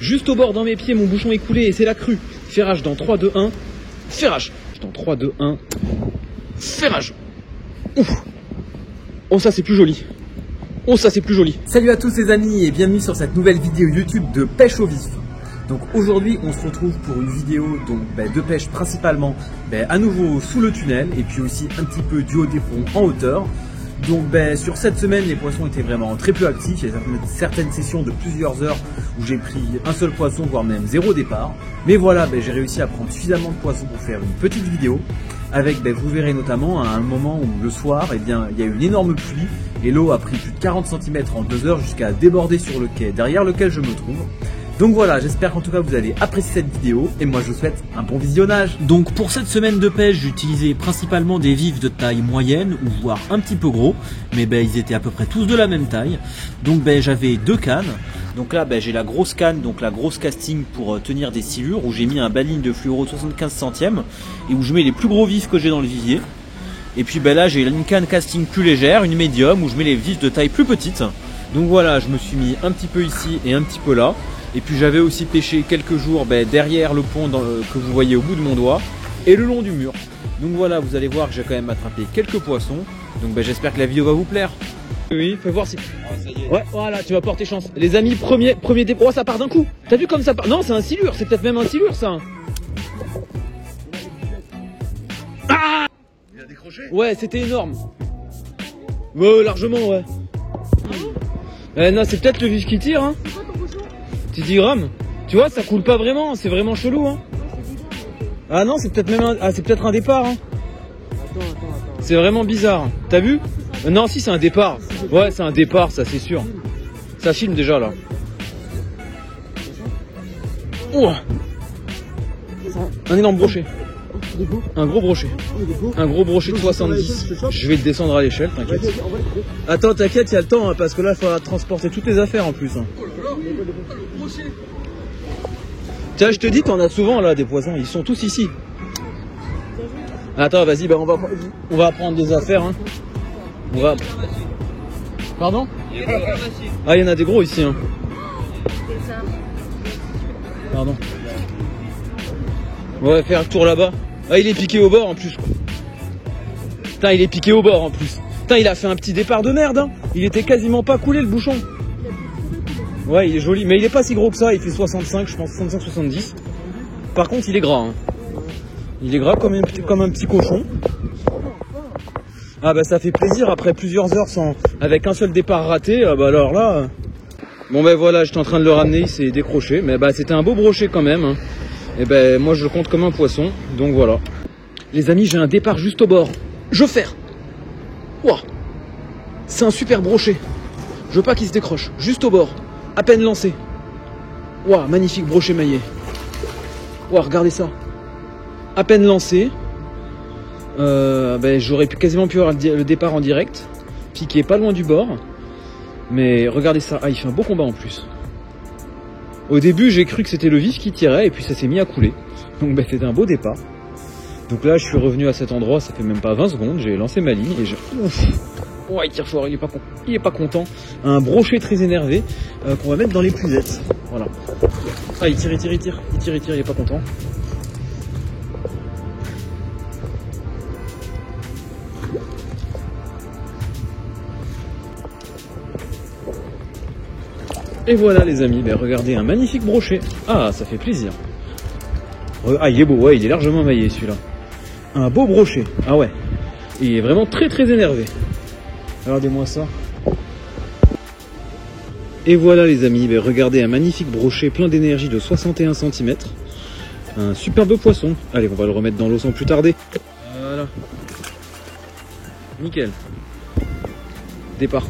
Juste au bord dans mes pieds, mon bouchon est coulé et c'est la crue. Ferrage dans 3, 2, 1. Ferrage. Dans 3, 2, 1. Ferrage. Ouf. Oh, ça c'est plus joli. Oh, ça c'est plus joli. Salut à tous les amis et bienvenue sur cette nouvelle vidéo YouTube de pêche au vif. Donc aujourd'hui on se retrouve pour une vidéo de pêche principalement à nouveau sous le tunnel et puis aussi un petit peu du haut des ponts en hauteur. Donc sur cette semaine les poissons étaient vraiment très peu actifs. Il y a certaines sessions de plusieurs heures où j'ai pris un seul poisson voire même 0 départ. Mais voilà, j'ai réussi à prendre suffisamment de poissons pour faire une petite vidéo. Avec, vous verrez notamment à un moment où le soir, il y a eu une énorme pluie et l'eau a pris plus de 40 cm en 2 heures jusqu'à déborder sur le quai derrière lequel je me trouve. Donc voilà, j'espère qu'en tout cas vous allez apprécier cette vidéo et moi je vous souhaite un bon visionnage. Donc pour cette semaine de pêche, j'utilisais principalement des vifs de taille moyenne ou voire un petit peu gros, mais ils étaient à peu près tous de la même taille. Donc j'avais 2 cannes. Donc là j'ai la grosse canne, donc la grosse casting pour tenir des silures, où j'ai mis un baline de fluoro 75 centièmes et où je mets les plus gros vifs que j'ai dans le vivier. Et puis là j'ai une canne casting plus légère, une médium, où je mets les vifs de taille plus petite. Donc voilà, je me suis mis un petit peu ici et un petit peu là. Et puis j'avais aussi pêché quelques jours derrière le pont que vous voyez au bout de mon doigt et le long du mur. Donc voilà, vous allez voir que j'ai quand même attrapé quelques poissons. Donc j'espère que la vidéo va vous plaire. Oui, fais voir si... Ouais, voilà, tu vas porter chance. Les amis, premier dépôt. Oh, ça part d'un coup. T'as vu comme ça part? Non, c'est un silure, c'est peut-être même un silure ça. Ah! Il a décroché? Ouais, c'était énorme. Ouais, largement, ouais. Non, c'est peut-être le vif qui tire, hein. Tu dis grammes. Tu vois, ça coule pas vraiment, c'est vraiment chelou, hein. Ah non, c'est peut-être même un... Ah, c'est peut-être un départ, hein. Attends. C'est vraiment bizarre. T'as vu? Non, si, c'est un départ. Ouais, c'est un départ, ça, c'est sûr. Ça filme déjà, là. Ouah. Un énorme brochet. Un gros brochet. Un gros brochet de 70. Je vais le descendre à l'échelle, t'inquiète. Attends, t'inquiète, il y a le temps, hein, parce que là, il faudra transporter toutes les affaires en plus. Hein. Tiens, je te dis, t'en as souvent là des poissons, ils sont tous ici. Attends, vas-y, on va prendre des affaires. Hein. On va... Pardon? Ah, il y en a des gros ici. Hein. Pardon. On va faire un tour là-bas. Ah, il est piqué au bord en plus. Putain, il est piqué au bord en plus. Putain, il a fait un petit départ de merde. Hein. Il était quasiment pas coulé le bouchon. Ouais, il est joli, mais il est pas si gros que ça. Il fait 65, je pense, 65-70. Par contre, il est gras. Hein. Il est gras comme un petit cochon. Ah ça fait plaisir après plusieurs heures avec un seul départ raté. Alors là... Bon voilà, j'étais en train de le ramener, il s'est décroché. Mais c'était un beau brochet quand même. Hein. Et moi je le compte comme un poisson. Donc voilà. Les amis, j'ai un départ juste au bord. Je ferre. Ouah. C'est un super brochet. Je veux pas qu'il se décroche. Juste au bord. À peine lancé. Ouah, magnifique brochet maillé. Ouah, regardez ça. À peine lancé. J'aurais quasiment pu avoir le départ en direct. Piqué pas loin du bord. Mais regardez ça. Ah, il fait un beau combat en plus. Au début, j'ai cru que c'était le vif qui tirait. Et puis ça s'est mis à couler. Donc c'était un beau départ. Donc là, je suis revenu à cet endroit. Ça fait même pas 20 secondes. J'ai lancé ma ligne. Et j'ai... Ouf. Oh, il tire fort. Il est pas content. Un brochet très énervé. Qu'on va mettre dans les plusettes. Voilà. Ah, il tire. Il est pas content. Et voilà les amis, regardez, un magnifique brochet. Ah, ça fait plaisir. Ah, il est beau, ouais, il est largement maillé celui-là. Un beau brochet, ah ouais. Il est vraiment très très énervé. Regardez-moi ça. Et voilà les amis, regardez, un magnifique brochet plein d'énergie de 61 cm. Un superbe poisson. Allez, on va le remettre dans l'eau sans plus tarder. Voilà. Nickel. Départ.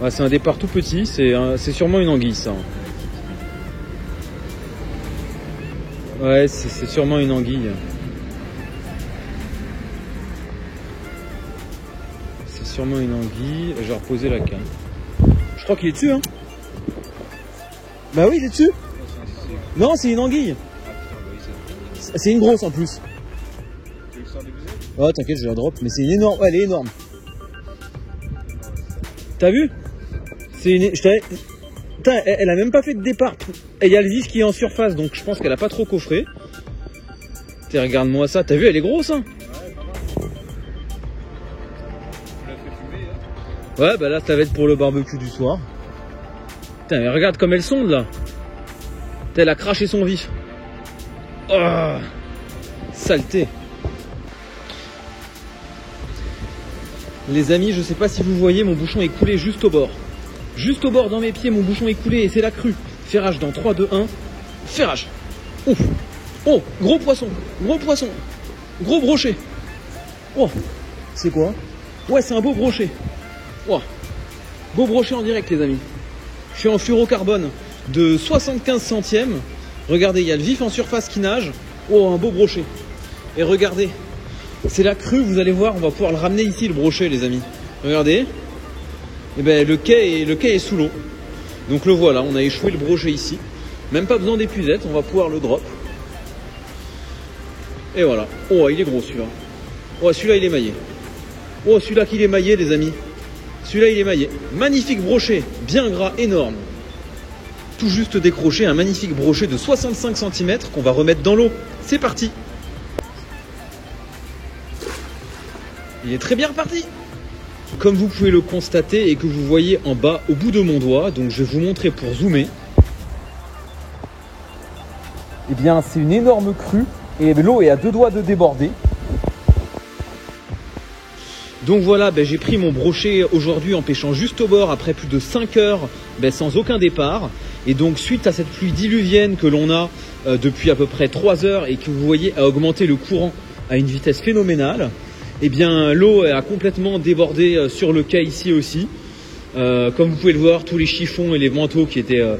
Ah, c'est un départ tout petit, c'est sûrement une anguille ça. Ouais, c'est sûrement une anguille. C'est sûrement une anguille. Je vais reposer la canne. Je crois qu'il est dessus, hein. Bah oui, il est dessus. Non, c'est une anguille. C'est une grosse en plus. Oh, t'inquiète, je la drop, mais c'est une énorme. Ouais, elle est énorme. T'as vu? C'est une... Putain, elle a même pas fait de départ. Et il y a le vif qui est en surface, donc je pense qu'elle a pas trop coffré. Tiens, regarde-moi ça. T'as vu, elle est grosse, hein? Ouais, bah là, ça va être pour le barbecue du soir. Putain, mais regarde comme elle sonde, là. Putain, elle a craché son vif. Oh, saleté. Les amis, je sais pas si vous voyez, mon bouchon est coulé juste au bord. Juste au bord, dans mes pieds, mon bouchon est coulé et c'est la crue. Ferrage dans 3, 2, 1. Ferrage. Ouf. Oh, gros poisson. Gros poisson. Gros brochet. Oh, c'est quoi? Ouais, c'est un beau brochet. Oh, beau brochet en direct, les amis. Je suis en fluorocarbone de 75 centièmes. Regardez, il y a le vif en surface qui nage. Oh, un beau brochet. Et regardez, c'est la crue, vous allez voir, on va pouvoir le ramener ici, le brochet, les amis. Regardez. Et ben, le quai est sous l'eau. Donc le voilà, on a échoué le brochet ici. Même pas besoin d'épuisette, on va pouvoir le drop. Et voilà. Oh, il est gros celui-là. Oh, celui-là, il est maillé. Oh, celui-là qu'il est maillé, les amis. Celui-là, il est maillé. Magnifique brochet, bien gras, énorme. Tout juste décroché, un magnifique brochet de 65 cm qu'on va remettre dans l'eau. C'est parti. Il est très bien reparti. Comme vous pouvez le constater et que vous voyez en bas au bout de mon doigt, donc je vais vous montrer pour zoomer. Eh bien, c'est une énorme crue et l'eau est à 2 doigts de déborder. Donc voilà, j'ai pris mon brochet aujourd'hui en pêchant juste au bord après plus de 5 heures sans aucun départ. Et donc suite à cette pluie diluvienne que l'on a depuis à peu près 3 heures et que vous voyez a augmenté le courant à une vitesse phénoménale, eh bien l'eau a complètement débordé sur le quai ici aussi. Comme vous pouvez le voir, tous les chiffons et les manteaux qui étaient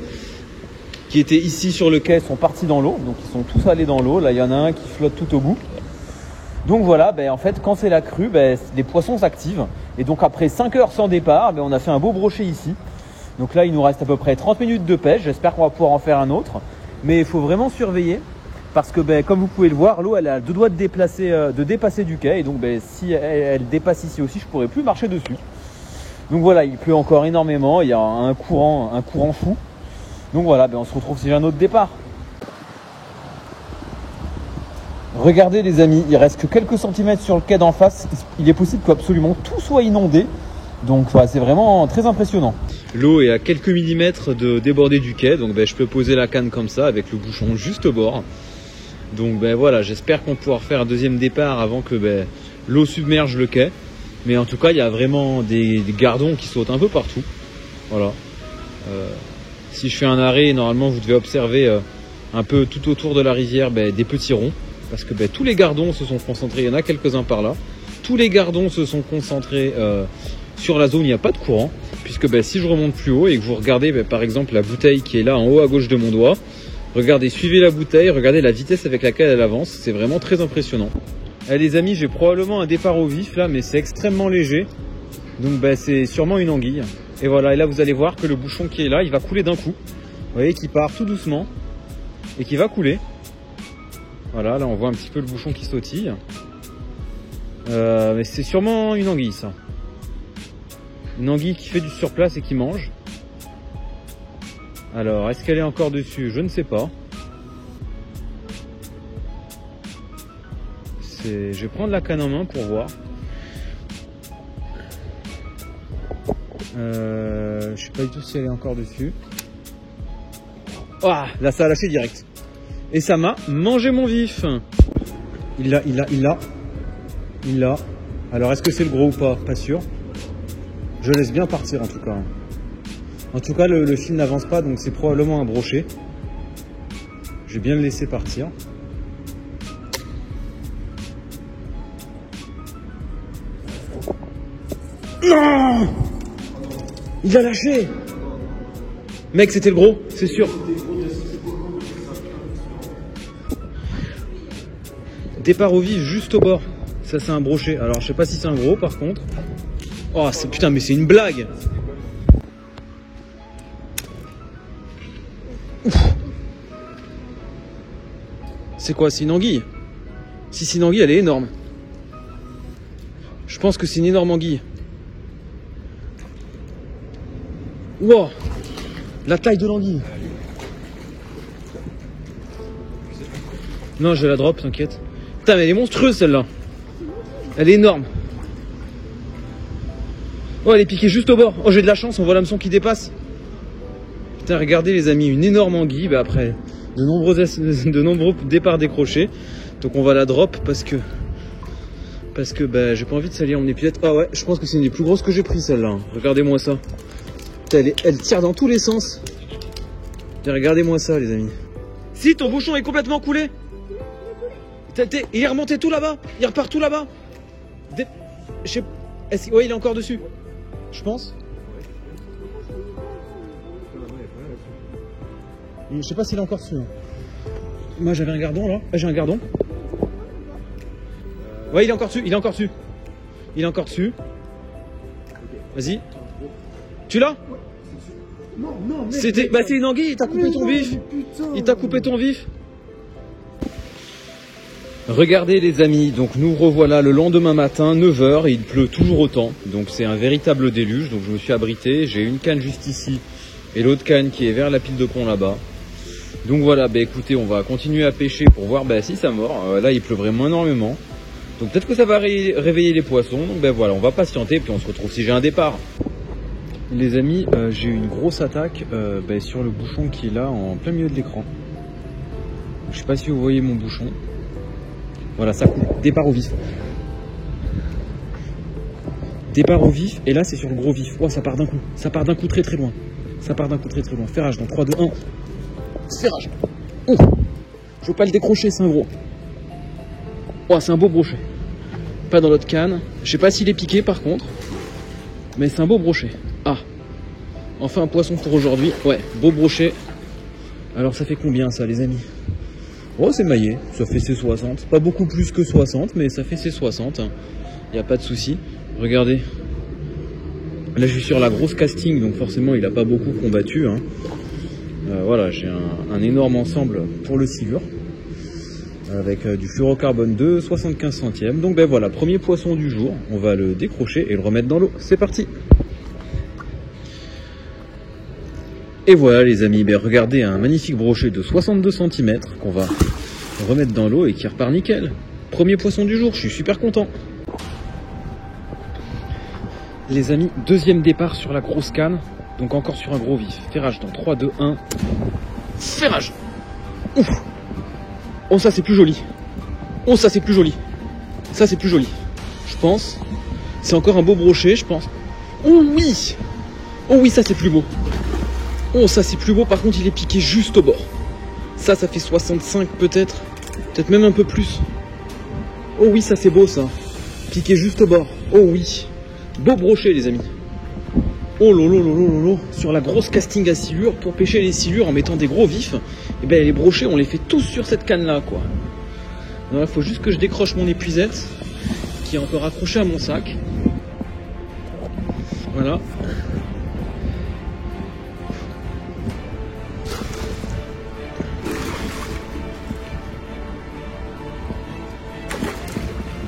ici sur le quai sont partis dans l'eau. Donc ils sont tous allés dans l'eau. Là il y en a un qui flotte tout au bout. Donc voilà, en fait quand c'est la crue, les poissons s'activent. Et donc après 5 heures sans départ, on a fait un beau brochet ici. Donc là il nous reste à peu près 30 minutes de pêche. J'espère qu'on va pouvoir en faire un autre. Mais il faut vraiment surveiller. Parce que comme vous pouvez le voir, l'eau elle a 2 doigts de dépasser du quai. Et donc si elle dépasse ici aussi, je ne pourrai plus marcher dessus. Donc voilà, il pleut encore énormément. Il y a un courant fou. Donc voilà, on se retrouve si j'ai un autre départ. Regardez les amis, il reste que quelques centimètres sur le quai d'en face. Il est possible qu'absolument tout soit inondé. Donc voilà, c'est vraiment très impressionnant. L'eau est à quelques millimètres de déborder du quai. Donc je peux poser la canne comme ça avec le bouchon juste au bord. Donc voilà, j'espère qu'on pourra faire un deuxième départ avant que l'eau submerge le quai. Mais en tout cas, il y a vraiment des gardons qui sautent un peu partout. Voilà. Si je fais un arrêt, normalement vous devez observer un peu tout autour de la rivière des petits ronds. Parce que tous les gardons se sont concentrés, il y en a quelques-uns par là. Tous les gardons se sont concentrés sur la zone où il n'y a pas de courant. Puisque si je remonte plus haut et que vous regardez par exemple la bouteille qui est là en haut à gauche de mon doigt. Regardez, suivez la bouteille, regardez la vitesse avec laquelle elle avance. C'est vraiment très impressionnant. Les amis, j'ai probablement un départ au vif là, mais c'est extrêmement léger. Donc c'est sûrement une anguille. Et voilà, et là vous allez voir que le bouchon qui est là, il va couler d'un coup. Vous voyez qu'il part tout doucement et qui va couler. Voilà, là on voit un petit peu le bouchon qui sautille. Mais c'est sûrement une anguille ça. Une anguille qui fait du surplace et qui mange. Alors, est-ce qu'elle est encore dessus? Je ne sais pas. Je vais prendre la canne en main pour voir. Je sais pas du tout si elle est encore dessus. Ah, là ça a lâché direct. Et ça m'a mangé mon vif. Il l'a. Alors est-ce que c'est le gros ou pas? Pas sûr. Je laisse bien partir en tout cas. En tout cas le fil n'avance pas, donc c'est probablement un brochet. Je vais bien le laisser partir. Non! Il a lâché! Mec, c'était le gros, c'est sûr. Départ au vif juste au bord. Ça c'est un brochet. Alors je sais pas si c'est un gros par contre. Oh putain, mais c'est une blague. C'est quoi? C'est une anguille? Si c'est une anguille, elle est énorme. Je pense que c'est une énorme anguille. Wow. La taille de l'anguille. Non, je la drop, t'inquiète. Putain, mais elle est monstrueuse celle-là. Elle est énorme. Oh, elle est piquée juste au bord. Oh, j'ai de la chance, on voit l'hameçon qui dépasse. Putain, regardez les amis, une énorme anguille. Bah, après de nombreux départs décrochés. Donc on va la drop parce que bah, j'ai pas envie de salir mon épilette. Ah ouais, je pense que c'est une des plus grosses que j'ai pris celle-là. Regardez-moi ça. Putain, elle tire dans tous les sens. Putain, regardez-moi ça les amis. Si, ton bouchon est complètement coulé. Il est remonté tout là-bas. Il repart tout là-bas. Ouais, il est encore dessus. Je pense. Je sais pas s'il est encore dessus. Moi j'avais un gardon là. J'ai un gardon. Ouais, il est encore dessus. Il est encore dessus. Il est encore dessus. Vas-y. Tu l'as? Non, non, c'était. Bah, c'est une anguille. Il t'a coupé ton vif. Il t'a coupé ton vif. Regardez les amis, donc nous revoilà le lendemain matin, 9 h, et il pleut toujours autant, donc c'est un véritable déluge, donc je me suis abrité, j'ai une canne juste ici, et l'autre canne qui est vers la pile de pont là-bas. Donc voilà, bah écoutez, on va continuer à pêcher pour voir si ça mord, là il pleut vraiment énormément, donc peut-être que ça va réveiller les poissons, donc ben voilà, on va patienter, puis on se retrouve si j'ai un départ. Les amis, j'ai eu une grosse attaque sur le bouchon qui est là, en plein milieu de l'écran. Je sais pas si vous voyez mon bouchon. Voilà, ça coupe. Départ au vif. Départ au vif. Et là, c'est sur le gros vif. Oh, ça part d'un coup. Ça part d'un coup très très loin. Ça part d'un coup très très loin. Ferrage dans 3, 2, 1. Ferrage. Oh, je veux pas le décrocher, c'est un gros. Oh, c'est un beau brochet. Pas dans l'autre canne. Je sais pas s'il est piqué par contre. Mais c'est un beau brochet. Ah. Enfin, un poisson pour aujourd'hui. Ouais, beau brochet. Alors, ça fait combien ça, les amis? Oh, c'est maillé, ça fait ses 60. Pas beaucoup plus que 60, mais ça fait ses 60. Il n'y a pas de souci. Regardez. Là, je suis sur la grosse casting, donc forcément, il n'a pas beaucoup combattu. Voilà, j'ai un énorme ensemble pour le silure. Avec du fluorocarbone de 75 centièmes. Donc, ben voilà, premier poisson du jour. On va le décrocher et le remettre dans l'eau. C'est parti. Et voilà les amis, regardez un magnifique brochet de 62 cm qu'on va remettre dans l'eau et qui repart nickel. Premier poisson du jour, je suis super content. Les amis, deuxième départ sur la grosse canne, donc encore sur un gros vif. Ferrage dans 3, 2, 1. Ferrage. Ouf. Oh ça c'est plus joli. Oh ça c'est plus joli. Ça c'est plus joli. Je pense. C'est encore un beau brochet, je pense. Oh oui. Oh oui, ça c'est plus beau. Oh, ça c'est plus beau, par contre il est piqué juste au bord. Ça fait 65 peut-être. Peut-être même un peu plus. Oh oui, ça c'est beau ça. Piqué juste au bord. Oh oui. Beau brochet les amis. Oh lolo lolo lolo. Sur la grosse casting à silure, pour pêcher les silures en mettant des gros vifs, et les brochets on les fait tous sur cette canne là quoi. Il faut juste que je décroche mon épuisette qui est encore accrochée à mon sac. Voilà.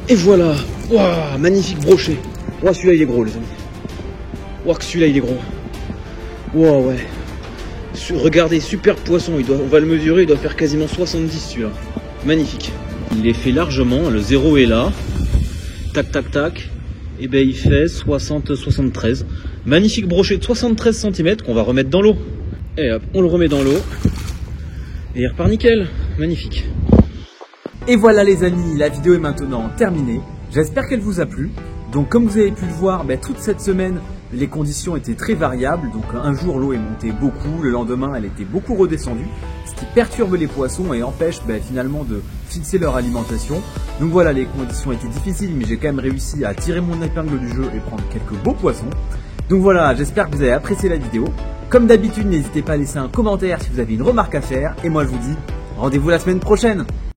Et voilà. Waouh, magnifique brochet. Waouh, celui-là il est gros les amis. Waouh, celui-là il est gros. Waouh, ouais. Regardez, super poisson. On va le mesurer, il doit faire quasiment 70 celui-là. Magnifique. Il est fait largement, le zéro est là. Tac, tac, tac. Et il fait 60-73. Magnifique brochet de 73 cm qu'on va remettre dans l'eau. Et hop, on le remet dans l'eau. Et il repart nickel. Magnifique. Et voilà les amis, la vidéo est maintenant terminée. J'espère qu'elle vous a plu. Donc comme vous avez pu le voir, toute cette semaine, les conditions étaient très variables. Donc un jour l'eau est montée beaucoup, le lendemain elle était beaucoup redescendue. Ce qui perturbe les poissons et empêche finalement de fixer leur alimentation. Donc voilà, les conditions étaient difficiles, mais j'ai quand même réussi à tirer mon épingle du jeu et prendre quelques beaux poissons. Donc voilà, j'espère que vous avez apprécié la vidéo. Comme d'habitude, n'hésitez pas à laisser un commentaire si vous avez une remarque à faire. Et moi je vous dis rendez-vous la semaine prochaine.